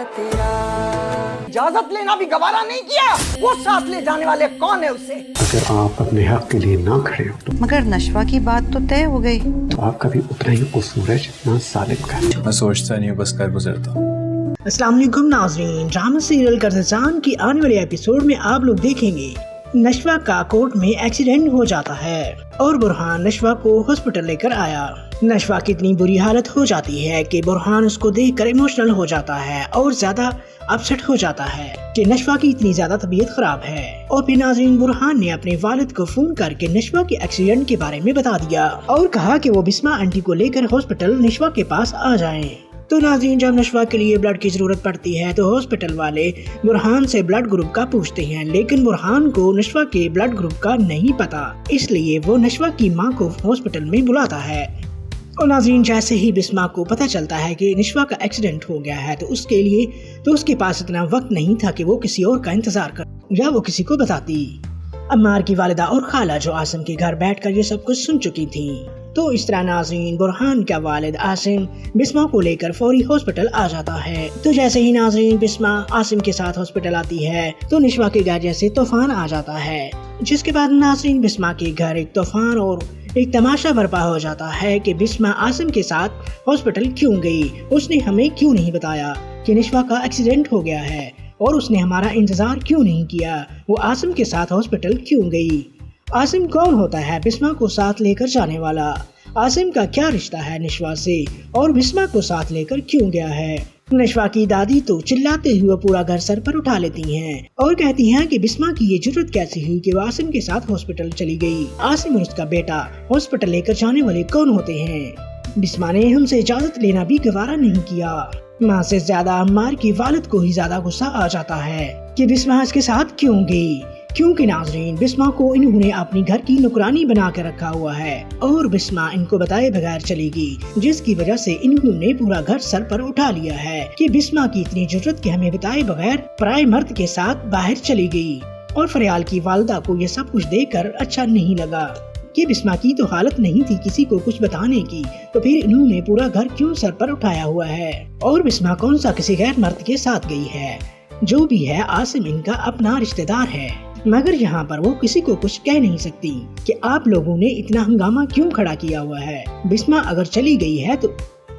तेरा। इजाजत लेना भी गवारा नहीं किया, वो साथ ले जाने वाले कौन है उसे? अगर आप अपने हक के लिए ना खड़े हो तो मगर नशवा की बात तो तय हो गई, तो आपका भी उतना ही कसूर है जितना सालिम का। मैं सोचता नहीं हूँ, बस कर गुजरता हूँ। अस्सलाम वालेकुम नाज़रीन, ड्रामा सीरियल कर्ज़स्तान की आने वाले एपिसोड में आप लोग देखेंगे नशवा का कोर्ट में एक्सीडेंट हो जाता है और बुरहान नशवा को हॉस्पिटल लेकर आया। नशवा की इतनी बुरी हालत हो जाती है कि बुरहान उसको देखकर इमोशनल हो जाता है और ज्यादा अपसेट हो जाता है कि नशवा की इतनी ज्यादा तबीयत खराब है। और फिर नाज़रीन बुरहान ने अपने वालिद को फोन करके नशवा के एक्सीडेंट के बारे में बता दिया और कहा कि वो बिस्मा आंटी को लेकर हॉस्पिटल नशवा के पास आ जाएं। तो नाज़रीन जब नशवा के लिए ब्लड की जरूरत पड़ती है तो हॉस्पिटल वाले बुरहान से ब्लड ग्रुप का पूछते हैं, लेकिन बुरहान को नशवा के ब्लड ग्रुप का नहीं पता, इसलिए वो नशवा की मां को हॉस्पिटल में बुलाता है। और नाज़रीन जैसे ही बिस्मा को पता चलता है कि नशवा का एक्सीडेंट हो गया है तो उसके पास इतना वक्त नहीं था कि वो किसी और का इंतजार कर या वो किसी को बताती। अम्मार की वालिदा और खाला जो आसिम के घर बैठकर ये सब कुछ सुन चुकी थी। तो इस तरह नाज़रीन बुरहान का वालिद आसिम बिस्मा को लेकर फौरी हॉस्पिटल आ जाता है। तो जैसे ही नाज़रीन बिस्मा आसिम के साथ हॉस्पिटल आती है तो नशवा के घर जैसे तूफान आ जाता है, जिसके बाद नाज़रीन बिस्मा के घर एक तूफान और एक तमाशा बर्पा हो जाता है कि बिस्मा आसिम के साथ हॉस्पिटल क्यों गई, उसने हमें क्यों नहीं बताया कि नशवा का एक्सीडेंट हो गया है और उसने हमारा इंतजार क्यों नहीं किया, वो आसिम के साथ हॉस्पिटल क्यों गई। आसिम कौन होता है बिस्मा को साथ लेकर जाने वाला, आसिम का क्या रिश्ता है नशवा से और बिस्मा को साथ लेकर क्यों गया है। नशवा की दादी तो चिल्लाते हुए पूरा घर सर पर उठा लेती हैं और कहती हैं कि बिस्मा की ये जुर्रत कैसी हुई कि वो आसिम के साथ हॉस्पिटल चली गई। आसिम और उसका बेटा हॉस्पिटल लेकर जाने वाले कौन होते हैं। बिस्मा ने हमसे इजाजत लेना भी गवारा नहीं किया। माँ से ज्यादा अम्मार की वालिद को ही ज्यादा गुस्सा आ जाता है कि बिस्मा इसके साथ क्यों गई, क्योंकि नाज़रीन बिस्मा को इन्होंने अपनी घर की नौकरानी बना कर रखा हुआ है और बिस्मा इनको बताए बगैर चलेगी, जिसकी वजह से इन्होंने पूरा घर सर पर उठा लिया है कि बिस्मा की इतनी जरूरत कि हमें बताए बगैर पराए मर्द के साथ बाहर चली गई। और फरियाल की वालिदा को ये सब कुछ देखकर अच्छा नहीं लगा कि बिस्मा की तो हालत नहीं थी किसी को कुछ बताने की, तो फिर इन्होंने पूरा घर क्यों सर पर उठाया हुआ है और बिस्मा कौन सा किसी गैर मर्द के साथ गई है। जो भी है आसिम इनका अपना रिश्तेदार है, मगर यहाँ पर वो किसी को कुछ कह नहीं सकती कि आप लोगों ने इतना हंगामा क्यों खड़ा किया हुआ है। बिस्मा अगर चली गई है तो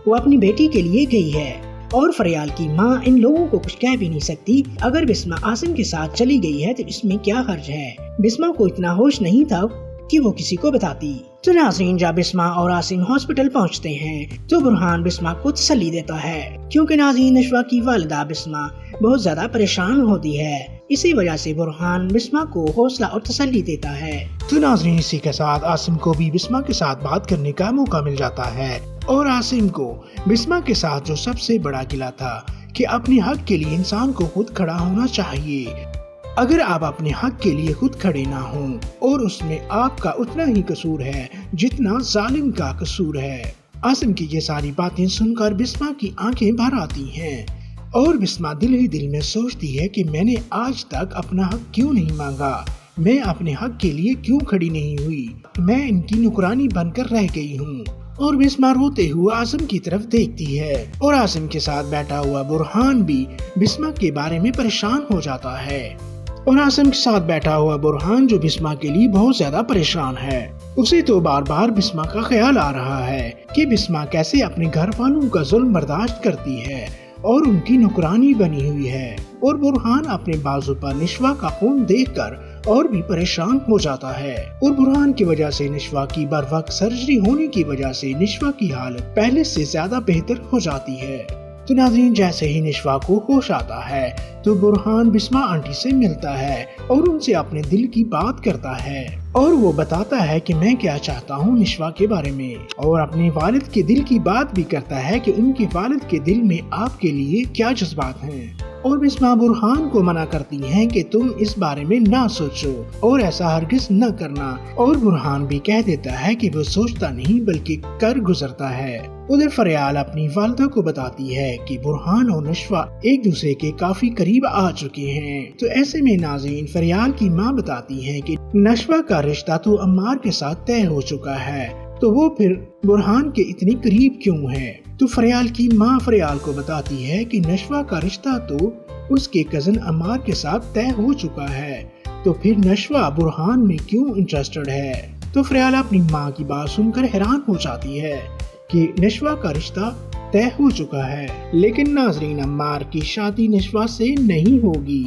वो अपनी बेटी के लिए गई है और फरियाल की माँ इन लोगों को कुछ कह भी नहीं सकती। अगर बिस्मा आसिम के साथ चली गई है तो इसमें क्या हर्ज है। बिस्मा को इतना होश नहीं था कि वो किसी को बताती। तो नाज़रीन जब बिस्मा और आसिम हॉस्पिटल पहुंचते हैं तो बुरहान बिस्मा को तसल्ली देता है, क्योंकि नाज़रीन नशवा की वालिदा बिस्मा बहुत ज्यादा परेशान होती है। इसी वजह से बुरहान बिस्मा को हौसला और तसल्ली देता है। तो नाज़रीन इसी के साथ आसिम को भी बिस्मा के साथ बात करने का मौका मिल जाता है और आसिम को बिस्मा के साथ जो सबसे बड़ा गिला था कि अपने हक के लिए इंसान को खुद खड़ा होना चाहिए। अगर आप अपने हक के लिए खुद खड़े ना हों और उसमें आपका उतना ही कसूर है जितना जालिम का कसूर है। आसिम की ये सारी बातें सुनकर बिस्मा की आंखें भर आती हैं और बिस्मा दिल ही दिल में सोचती है कि मैंने आज तक अपना हक क्यों नहीं मांगा, मैं अपने हक के लिए क्यों खड़ी नहीं हुई, मैं इनकी नुकरानी बनकर रह गई हूँ। और बिस्मा रोते हुए आसिम की तरफ देखती है और आसिम के साथ बैठा हुआ बुरहान भी बिस्मा के बारे में परेशान हो जाता है। और आसिम के साथ बैठा हुआ बुरहान जो बिस्मा के लिए बहुत ज्यादा परेशान है, उसे तो बार बार बिस्मा का ख्याल आ रहा है कि बिस्मा कैसे अपने घर वालों का जुल्म बर्दाश्त करती है और उनकी नौकरानी बनी हुई है। और बुरहान अपने बाजू पर नशवा का खून देखकर और भी परेशान हो जाता है और बुरहान की वजह से नशवा की बर वक्त सर्जरी होने की वजह से नशवा की हालत पहले से ज्यादा बेहतर हो जाती है। तो नाज़रीन जैसे ही नशवा को होश आता है तो बुरहान बिस्मा आंटी से मिलता है और उनसे अपने दिल की बात करता है और वो बताता है कि मैं क्या चाहता हूँ नशवा के बारे में और अपने वालिद के दिल की बात भी करता है कि उनके वालिद के दिल में आपके लिए क्या जज्बात हैं। और बिस्मा बुरहान को मना करती हैं कि तुम इस बारे में ना सोचो और ऐसा हरगिज न करना। और बुरहान भी कह देता है कि वो सोचता नहीं बल्कि कर गुजरता है। उधर फरियाल अपनी वालिदा को बताती है कि बुरहान और नशवा एक दूसरे के काफी करीब आ चुके हैं। तो ऐसे में नाज़रीन फरियाल की माँ बताती है कि नशवा का रिश्ता तो अम्मार के साथ तय हो चुका है। तो वो फिर बुरहान के इतनी करीब क्यों है। तो फरियाल की माँ फरियाल को बताती है कि नशवा का रिश्ता तो उसके कजन अम्मार के साथ तय हो चुका है, तो फिर नशवा बुरहान में क्यों इंटरेस्टेड है। तो फरियाल अपनी माँ की बात सुनकर हैरान हो जाती है कि नशवा का रिश्ता तय हो चुका है। लेकिन नाजरीन, अम्मार की शादी नशवा से नहीं होगी,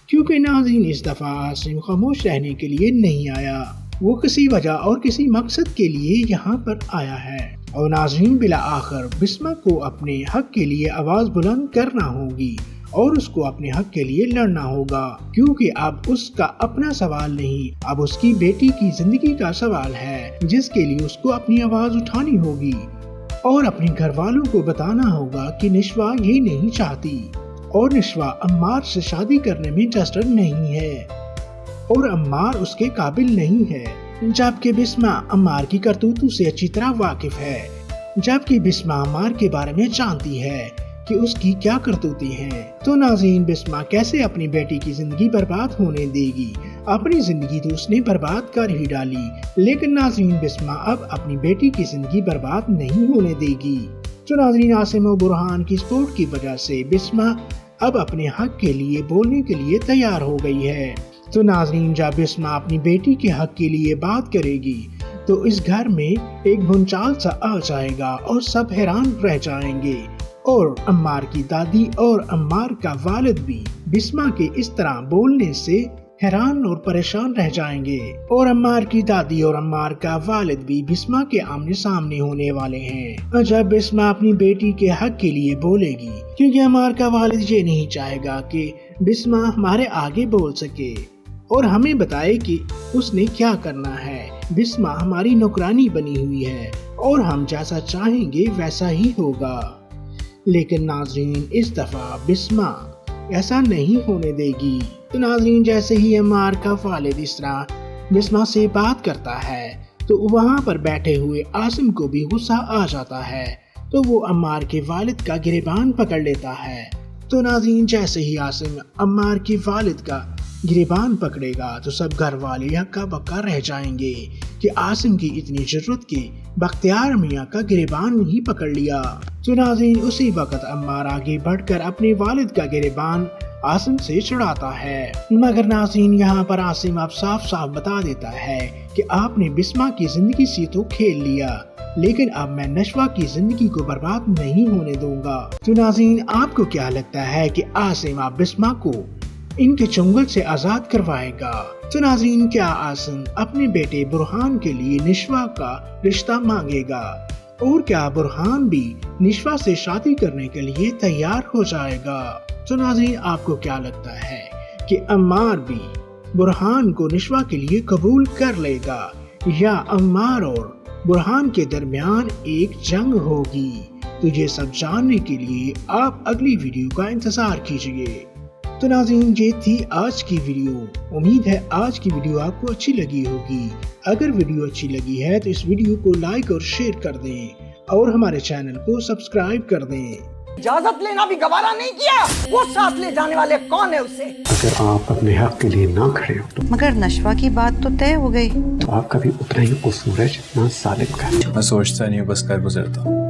क्योंकि नाजरीन इस दफा आसिम खामोश रहने के लिए नहीं आया। वो किसी वजह और किसी मकसद के लिए यहाँ पर आया है। और नाजरीन, बिला आखिर बिस्मा को अपने हक के लिए आवाज बुलंद करना होगी और उसको अपने हक के लिए लड़ना होगा, क्योंकि अब उसका अपना सवाल नहीं, अब उसकी बेटी की जिंदगी का सवाल है, जिसके लिए उसको अपनी आवाज उठानी होगी और अपने घर वालों को बताना होगा कि नशवा ये नहीं चाहती और नशवा अम्मार से शादी करने में इंटरेस्टेड नहीं है और अम्मार उसके काबिल नहीं है, जबकि बिस्मा अम्मार की करतूतों से अच्छी तरह वाकिफ है, जबकि बिस्मा अम्मार के बारे में जानती है कि उसकी क्या करतूती हैं। तो नाज़रीन, बिस्मा कैसे अपनी बेटी की जिंदगी बर्बाद होने देगी। अपनी जिंदगी तो उसने बर्बाद कर ही डाली, लेकिन नाज़रीन बिस्मा अब अपनी बेटी की जिंदगी बर्बाद नहीं होने देगी। तो नाज़रीन, आसिम और बुरहान की सपोर्ट की वजह से बिस्मा अब अपने हक के लिए बोलने के लिए तैयार हो गई है। तो नाज़रीन, जब बिस्मा अपनी बेटी के हक के लिए बात करेगी तो इस घर में एक भूचाल सा आ जाएगा और सब हैरान रह जाएंगे और अम्मार की दादी और अम्मार का वालिद भी बिस्मा के इस तरह बोलने से हैरान और परेशान रह जाएंगे और अम्मार की दादी और अम्मार का वालिद भी बिस्मा के आमने सामने होने वाले हैं जब बिस्मा अपनी बेटी के हक के लिए बोलेगी, क्योंकि अम्मार का वालिद ये नहीं चाहेगा कि बिस्मा हमारे आगे बोल सके और हमें बताए कि उसने क्या करना है। बिस्मा हमारी नौकरानी बनी हुई है और हम जैसा चाहेंगे वैसा ही होगा। लेकिन नाज़रीन, इस दफा बिस्मा ऐसा नहीं होने देगी। तो नाज़रीन, जैसे ही अम्मार का वालिद इस तरह बिस्मा से बात करता है तो वहाँ पर बैठे हुए आसिम को भी गुस्सा आ जाता है, तो वो अम्मार के वालिद का गिरेबान पकड़ लेता है। तो नाज़रीन, जैसे ही आसिम अम्मार के वालिद का गिरेबान पकड़ेगा तो सब घर वाले हक्का बक्का रह जाएंगे कि आसिम की इतनी जरूरत के बख्तियार मियाँ का गिरेबान नहीं पकड़ लिया। तो नाज़रीन, उसी वक्त अम्मार आगे बढ़कर अपने वालिद का गिरेबान आसिम से छुड़ाता है। मगर नाज़रीन, यहाँ पर आसिम अब साफ साफ बता देता है कि आपने बिस्मा की जिंदगी से तो खेल लिया, लेकिन अब मैं नशवा की जिंदगी को बर्बाद नहीं होने दूंगा। तो नाज़रीन, आपको क्या लगता है कि आसिम अब बिस्मा को इनके चुंगल से आजाद करवाएगा? तो नाज़रीन, क्या आसिम अपने बेटे बुरहान के लिए नशवा का रिश्ता मांगेगा और क्या बुरहान भी नशवा से शादी करने के लिए तैयार हो जाएगा? तो नाज़रीन, आपको क्या लगता है कि अम्मार भी बुरहान को नशवा के लिए कबूल कर लेगा या अम्मार और बुरहान के दरमियान एक जंग होगी? तो ये सब जानने के लिए आप अगली वीडियो का इंतजार कीजिए। तो नाज़रीन, ये थी आज की वीडियो। उम्मीद है आज की वीडियो आपको अच्छी लगी होगी। अगर वीडियो अच्छी लगी है तो इस वीडियो को लाइक और शेयर कर दें और हमारे चैनल को सब्सक्राइब कर दें। इजाजत लेना भी गवारा नहीं किया, वो साथ ले जाने वाले कौन है उसे? अगर आप अपने हक के लिए ना खड़े हो तो मगर नशवा की बात तो तय हो गई। आपका भी उतना ही कसूर है जितना सालिम का। मैं सोचता नहीं हूँ, बस कर गुजरता हूँ।